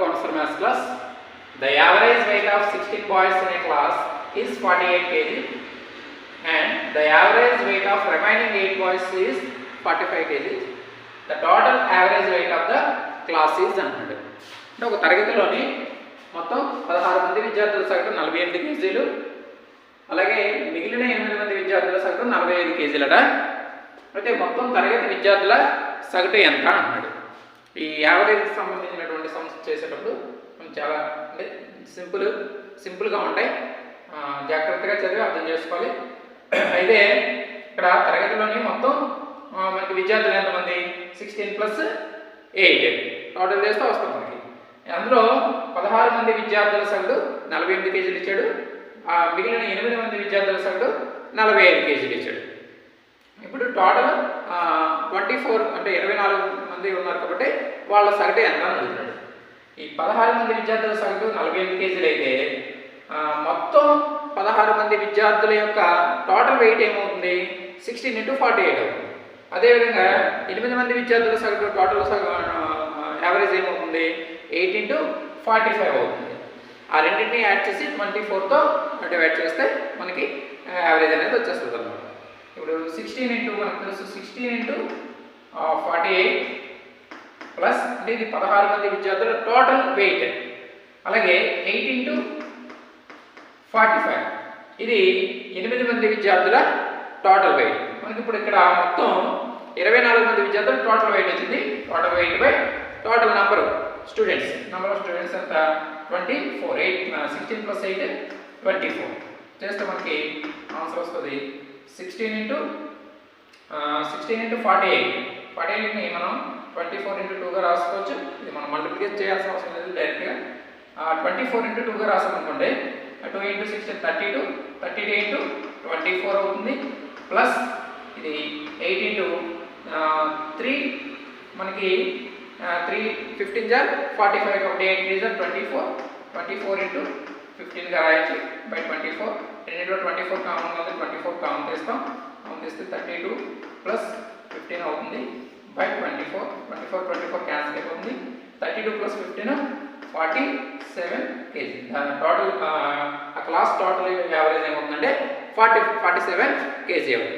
Counselor Maths class. The average weight of 16 boys in a class is 48 kg and the average weight of remaining 8 boys is 45 kg. The total average weight of the class is 100. అంటే ఒక తరగతిలోని మొత్తం 16 మంది విద్యార్థుల సగటు 48 కేజీలు, అలాగే మిగిలిన 8 మంది విద్యార్థుల సగటు 45 కేజీలట. అయితే మొత్తం తరగతి విద్యార్థుల సగటు ఎంత అన్నాడు. ఈ యావరేజ్కి సంబంధించినటువంటి సమస్య చేసేటప్పుడు మనం చాలా అంటే సింపుల్గా ఉంటాయి, జాగ్రత్తగా చదివి అర్థం చేసుకోవాలి. అయితే ఇక్కడ తరగతిలోని మొత్తం మనకి విద్యార్థులు ఎంతమంది 16 + 8 టోటల్ చేస్తే వస్తుంది మనకి. అందులో 16 మంది విద్యార్థుల సగటు 48 కేజీలు ఇచ్చాడు, మిగిలిన 8 మంది విద్యార్థుల సగటు 45 కేజీలు ఇచ్చాడు. ఇప్పుడు టోటల్ 24 అంటే 24 మంది ఉన్నారు కాబట్టి వాళ్ళ సగటు ఎంత అని అడుగుతున్నాడు. ఈ 16 మంది విద్యార్థుల సగటు 48 కేజీలు అయితే మొత్తం 16 మంది విద్యార్థుల యొక్క టోటల్ వెయిట్ ఏమవుతుంది 16 × 48 అవుతుంది. అదేవిధంగా 8 మంది విద్యార్థుల సగటు టోటల్ యావరేజ్ ఏమవుతుంది 8 × 45 అవుతుంది. ఆ రెండింటిని యాడ్ చేసి 24తో డివైడ్ చేస్తే మనకి యావరేజ్ అనేది వచ్చేస్తుంది అన్నమాట. ఇప్పుడు 16 మనకు తెలుసు 16 × 48 ప్లస్ అంటే ఇది 16 మంది విద్యార్థుల టోటల్ వెయిట్, అలాగే 8 × 45 ఇది 8 మంది విద్యార్థుల టోటల్ వెయిట్. మనకి ఇప్పుడు ఇక్కడ మొత్తం 24 మంది విద్యార్థుల టోటల్ వెయిట్ వచ్చింది. Total weight by total number of students ఎంత 24. 16 + 8 24 చేస్తే మనకి ఆన్సర్ వస్తుంది 16 × 48ని మనం 24 × 2గా రాసుకోవచ్చు. ఇది మనం మల్టిప్లికేట్ చేయాల్సిన అవసరం లేదు, డైరెక్ట్గా 24 × 2గా రాసామనుకోండి 2 × 16 32, 32 × 24 అవుతుంది. ప్లస్ ఇది 8 × 3 మనకి 3 15 × 45 కాబట్టి 8 × 24, 24 × 15గా రాయొచ్చు బై 24. రెండింటిలో 24 కామన్ ఉంది, 24 కామన్ తీస్తాం, కామన్ తీస్తే 32 + 15 అవుతుంది బై 24. 24 క్యాన్సిల్ అయిపోతుంది. 32 + 15 47 కేజీ. టోటల్ ఆ క్లాస్ టోటల్ యావరేజ్ ఏమవుతుందంటే 47 కేజీ అవుతుంది.